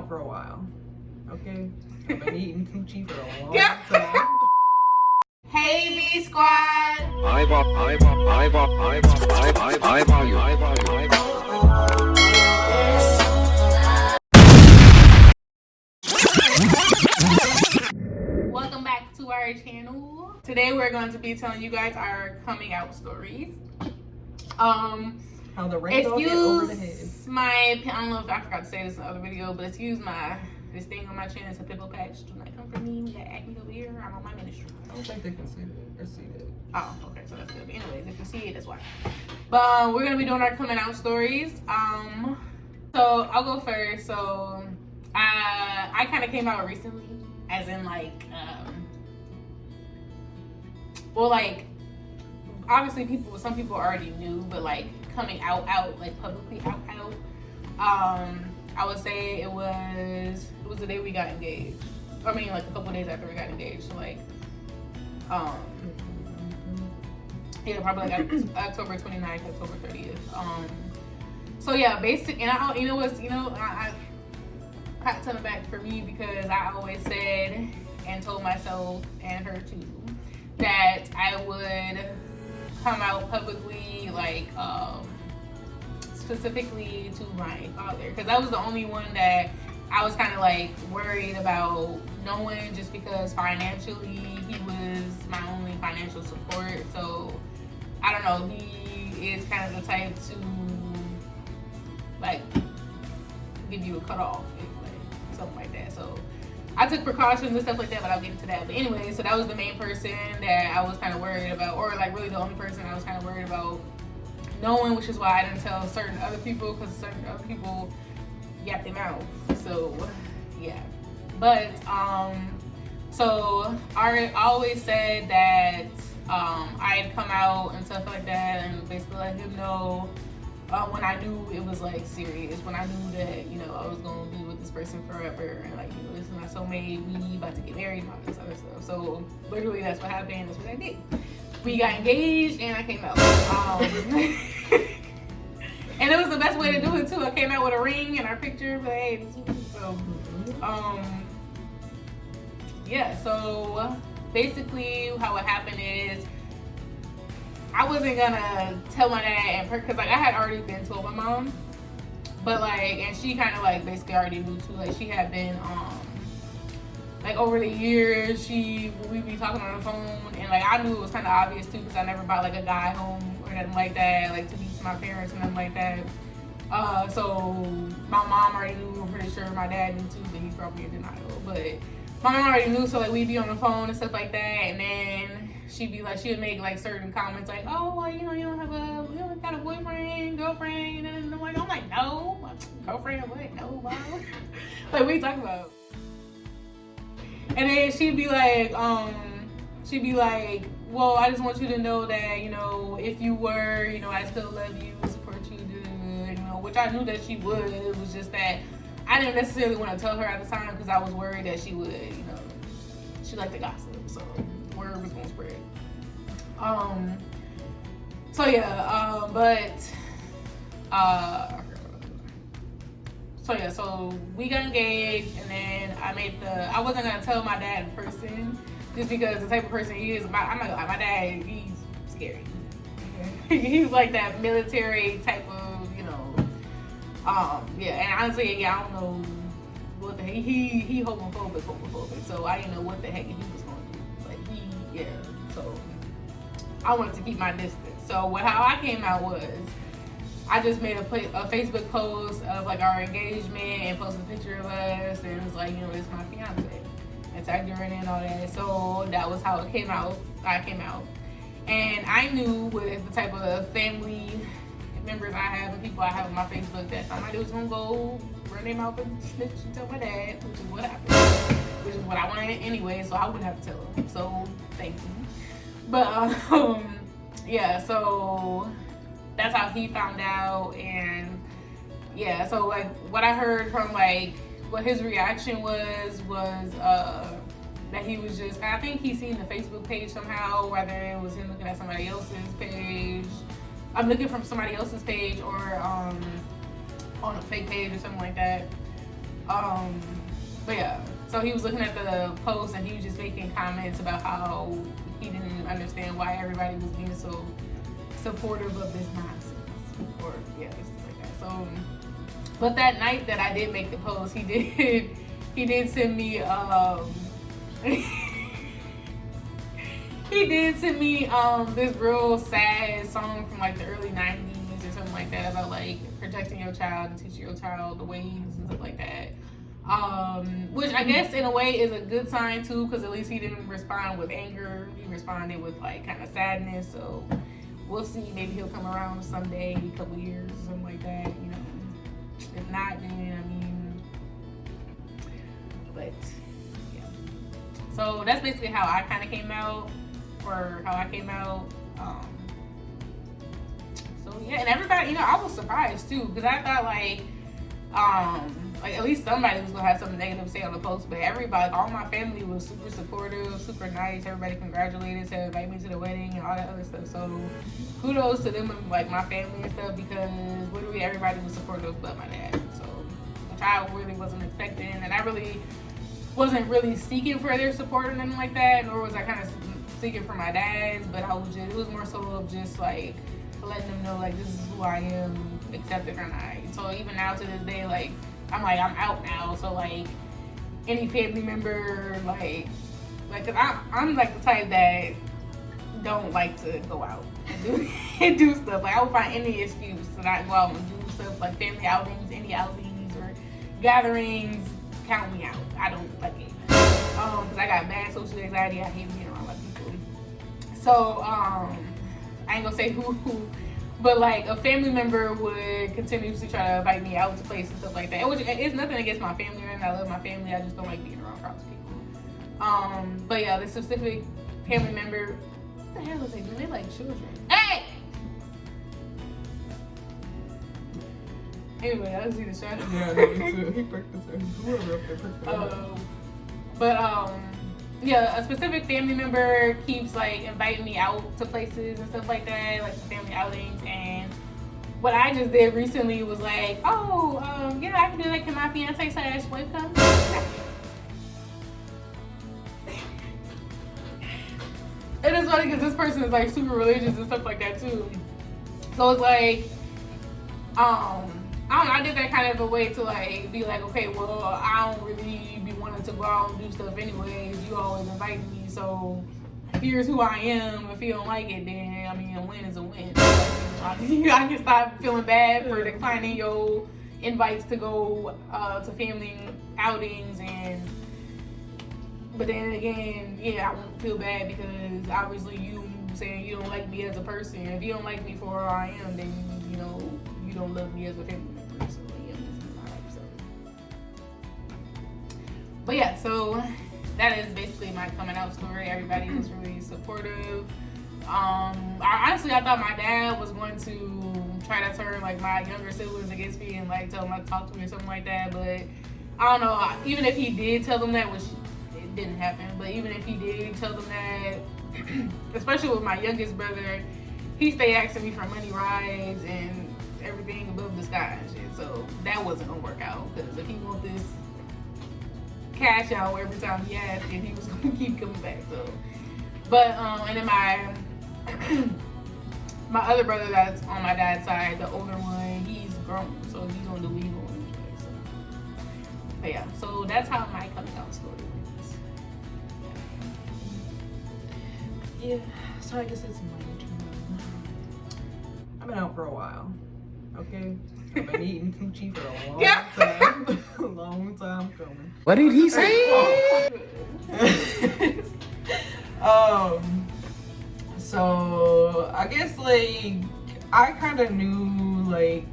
out for a while. Okay? I've been eating coochie for a long time. Hey, B Squad! Welcome back to our channel. Today we're going to be telling you guys our coming out stories. How the rainbow get over the head. I don't know if I forgot to say this in the other video, but excuse this thing on my chin is a pimple patch. Do not come for me. We got acne over here. I'm on my ministry. I don't think they can see that or see that. Oh, okay, so that's good. But anyways, if you see it, that's why. But we're gonna be doing our coming out stories. So I'll go first. So I kind of came out recently, as in like, well, like obviously some people already knew, but like coming out, like publicly out. I would say it was the day we got engaged. I mean, like a couple days after we got engaged. So like, yeah, probably like October 29th, October 30th. So yeah, and I pat to the back for me because I always said and told myself and her too that I would come out publicly, like specifically to my father, because that was the only one that I was kind of like worried about knowing, just because financially he was my only financial support. So I don't know, he is kind of the type to like give you a cutoff, like something like that. So I took precautions and stuff like that, but I'll get into that. But anyway, so that was the main person that I was kind of worried about, or like really the only person I was kind of worried about knowing, which is why I didn't tell certain other people, because certain other people yapped them out. So yeah, but so I always said that I had come out and stuff like that, and basically let him know when I knew it was like serious, when I knew that, you know, I was gonna be with this person forever, and like, you know, this is my soulmate, we about to get married and all this other stuff. So literally that's what happened. That's what I did. We got engaged and I came out. And it was the best way to do it too. I came out with a ring and our picture, but hey, so yeah, so basically how it happened is I wasn't gonna tell my dad, because like I had already been told my mom, but like, and she kind of like basically already knew too. Like she had been like over the years, we'd be talking on the phone, and like I knew it was kind of obvious too, because I never brought like a guy home or nothing like that, like to be to my parents or nothing like that. So my mom already knew. I'm pretty sure my dad knew too, but he's probably in denial. But my mom already knew, so like we'd be on the phone and stuff like that, and then she would make like certain comments like, oh, well, you know, you don't got a boyfriend, girlfriend, and I'm like, no, girlfriend, what? No, mom. Like, what are you talking about? And then she'd be like, well, I just want you to know that, you know, if you were, you know, I still love you, support you, you know, which I knew that she would. It was just that I didn't necessarily want to tell her at the time, because I was worried that she would, you know, she liked to gossip, so word was gonna spread. So yeah, so we got engaged, and then I wasn't gonna tell my dad in person, just because the type of person he is. I'm not gonna lie, my dad, he's scary. He's like that military type of, you know, yeah, and honestly, I don't know what the heck, he homophobic, so I didn't know what the heck he was gonna do. Like so I wanted to keep my distance. So how I came out was, I just made a Facebook post of like our engagement and posted a picture of us, and it was like, you know, it's my fiance, and tagged her in and all that. So that was how it came out. I came out, and I knew with the type of family members I have and people I have on my Facebook that somebody was gonna go run their mouth and snitch and tell my dad, which is what happened, which is what I wanted anyway. So I wouldn't have to tell him. So thank you. But yeah, so that's how he found out. And yeah, so like what I heard from like what his reaction was that he was just, I think he seen the Facebook page somehow, whether it was him looking at somebody else's page. I'm looking from somebody else's page, or on a fake page or something like that. But yeah, so he was looking at the post and he was just making comments about how he didn't understand why everybody was being so supportive of this nonsense. Or yeah, just like that. So, but that night that I did make the post, he did send me he did send me this real sad song from like the early 90s or something like that about like protecting your child and teaching your child the ways and stuff like that. Which I guess in a way is a good sign too, because at least he didn't respond with anger. He responded with like kind of sadness. So we'll see. Maybe he'll come around someday, a couple years or something like that. You know, if not, then I mean, but yeah. So that's basically how I kind of came out, or how I came out. So yeah, and everybody, you know, I was surprised too, because I thought like at least somebody was gonna have something negative to say on the post, but everybody, all my family was super supportive, super nice. Everybody congratulated, said invite me to the wedding and all that other stuff. So kudos to them and like my family and stuff, because literally everybody was supportive but my dad. So which I really wasn't expecting, and I really wasn't really seeking for their support or nothing like that, nor was I kind of seeking for my dad's, but it was more so of just like letting them know like this is who I am, accept it or not. So even now to this day, like I'm out now, so like any family member, like cause I'm like the type that don't like to go out and do stuff. Like I would find any excuse to not go out and do stuff, like family outings, any outings or gatherings, count me out. I don't like it. Cause I got bad social anxiety. I hate being around like people. So I ain't gonna say who, but like a family member would continuously try to invite me out to places and stuff like that. It's nothing against my family, and I love my family. I just don't like being around crowds of people. But yeah, the specific family member, what the hell is they doing? They like children. Hey! Anyway, I just need to shut up. Yeah, no, me too. He practiced it. Whoever up there practiced it. Yeah, a specific family member keeps like inviting me out to places and stuff like that, like family outings. And what I just did recently was like, yeah, I can do that. Can my fiance / wife come? It is funny because this person is like super religious and stuff like that too. So it's like, I don't know, I did that kind of a way to like be like, okay, well, I don't really be wanting to go out and do stuff anyways. You always invite me, so here's who I am. If you don't like it, then I mean, a win is a win. I can stop feeling bad for declining your invites to go to family outings, but then again, yeah, I won't feel bad because obviously you saying you don't like me as a person. If you don't like me for who I am, then you know you don't love me as a family member. So yeah, this is my life. So, but yeah, so that is basically my coming out story. Everybody was really supportive. I thought my dad was going to try to turn like my younger siblings against me and like tell them not to talk to me or something like that. But I don't know. Even if he did tell them that, which it didn't happen, but even if he did tell them that, especially with my youngest brother, he stayed asking me for money rides and everything above the sky and shit. So that wasn't gonna work out, because if he want this cash out every time he asked, and he was gonna keep coming back. So, but and then my other brother that's on my dad's side, the older one, he's grown, so he's gonna do what he wants anyway. So, but yeah, so that's how my coming out story went. Yeah, so I guess it's my turn. I've been out for a while, okay? I've been eating coochie for a long time. A long time coming. What did he say? So I guess like I kind of knew like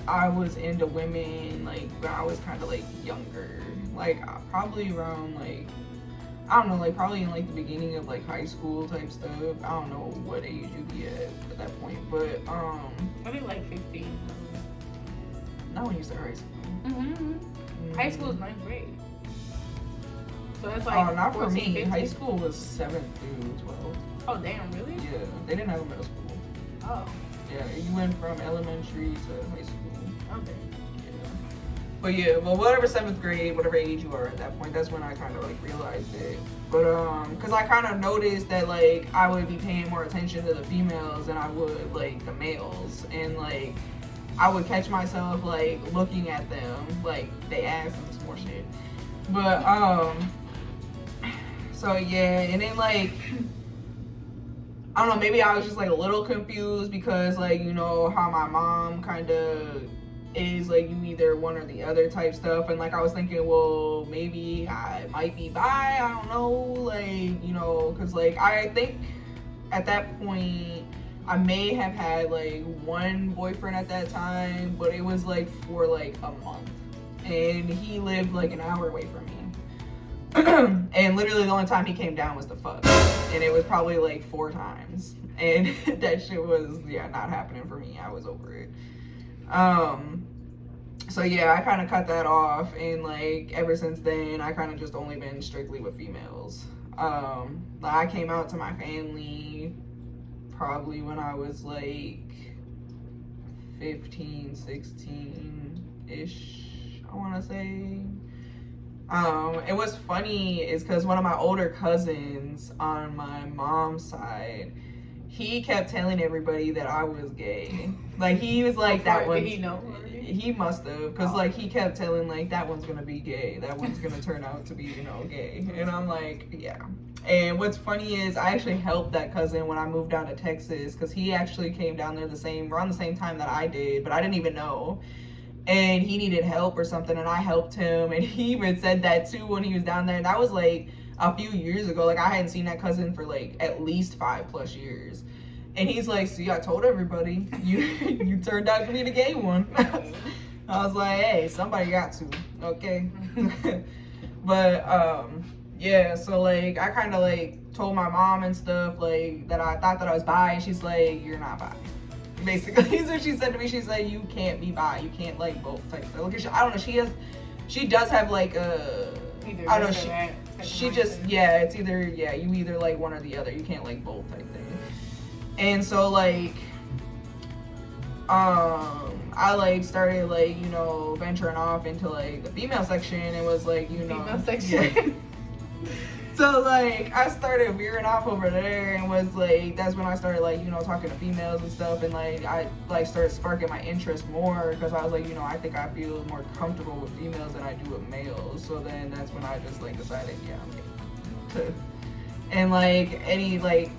I was into women like when I was kind of like younger, like probably around like, I don't know, like probably in like the beginning of like high school type stuff. I don't know what age you'd be at that point, but I think like 15. not when you start high school. High school is 9th grade. So that's like not 14, for me. 15. High school was 7th through 12th. Oh damn, really? Yeah, they didn't have a middle school. Oh. Yeah, you went from elementary to high school. Okay. Yeah. But yeah, well, whatever 7th grade, whatever age you are at that point, that's when I kind of like realized it. But cause I kind of noticed that like I would be paying more attention to the females than I would like the males, and like I would catch myself like looking at them like they ass and some more shit. But so yeah, and then like I don't know, maybe I was just like a little confused because like, you know, how my mom kind of is like you either one or the other type stuff, and like I was thinking, well, maybe I might be bi, I don't know, like, you know, because like I think at that point I may have had like one boyfriend at that time, but it was like for like a month, and he lived like an hour away from me. And literally the only time he came down was to fuck, and it was probably like 4 times, and that shit was not happening for me. I was over it. So yeah, I kind of cut that off, and like ever since then I kind of just only been strictly with females. I came out to my family probably when I was like 15, 16 ish, I want to say. And what's funny is because one of my older cousins on my mom's side, he kept telling everybody that I was gay. Like he was like, that one. Did he know? He must have, because like he kept telling like that one's gonna be gay, that one's gonna turn out to be, you know, gay. And I'm like, yeah. And what's funny is I actually helped that cousin when I moved down to Texas, because he actually came down there around the same time that I did, but I didn't even know. And he needed help or something, and I helped him, and he even said that too when he was down there. And that was like a few years ago. Like I hadn't seen that cousin for like at least 5+ years. And he's like, see, I told everybody, you turned out to be the gay one. I was like, hey, somebody got to, okay? But yeah, so like I kind of like told my mom and stuff like that I thought that I was bi, and she's like, you're not bi. Basically, so she said to me, she's like, you can't be bi, you can't like both types. Like, I don't know, she does have like a, I don't know, she just, yeah, it's either, yeah, you either like one or the other, you can't like both type thing. And so like I like started like, you know, venturing off into like the female section, and was like, you know, female section. Yeah. So like I started veering off over there, and was like, that's when I started like, you know, talking to females and stuff, and like I like started sparking my interest more, because I was like, you know, I think I feel more comfortable with females than I do with males. So then that's when I just like decided, yeah, I'm gay. And like any like,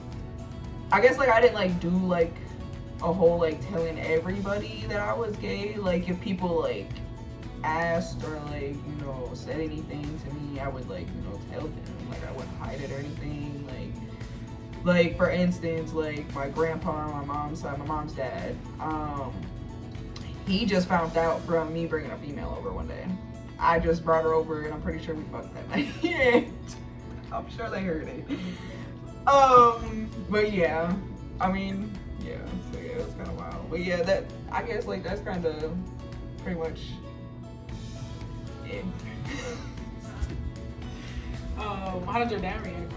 I guess like I didn't like do like a whole like telling everybody that I was gay. Like if people like asked or like, you know, said anything to me, I would like, you know, tell them. Like I wouldn't hide it or anything. Like for instance, like my grandpa on my mom's side, my mom's dad, he just found out from me bringing a female over one day. I just brought her over, and I'm pretty sure we fucked that night. I'm sure they heard it. But yeah, I mean, yeah, so yeah, it's kind of wild. But yeah, that, I guess like that's kind of pretty much it. How did your dad react?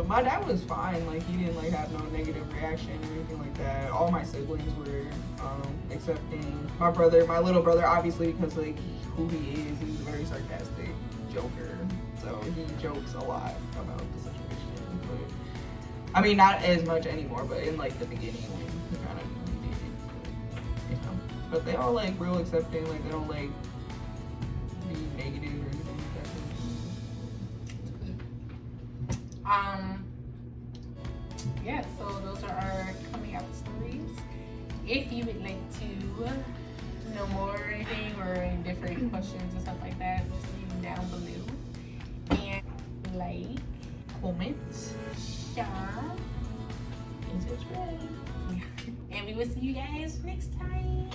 My dad was fine. Like he didn't like have no negative reaction or anything like that. All my siblings were accepting. My brother, my little brother, obviously, because like who he is, he's a very sarcastic joker. So he jokes a lot about the situation. But I mean, not as much anymore. But in like the beginning, when he kind of did it. But, you know. But they all like real accepting. Like they don't like be negative or anything like that. Yeah, so those are our coming out stories. If you would like to know more or anything, or any different questions and stuff like that, just leave them down below. And like, Comment, share, and subscribe. and we will see you guys next time.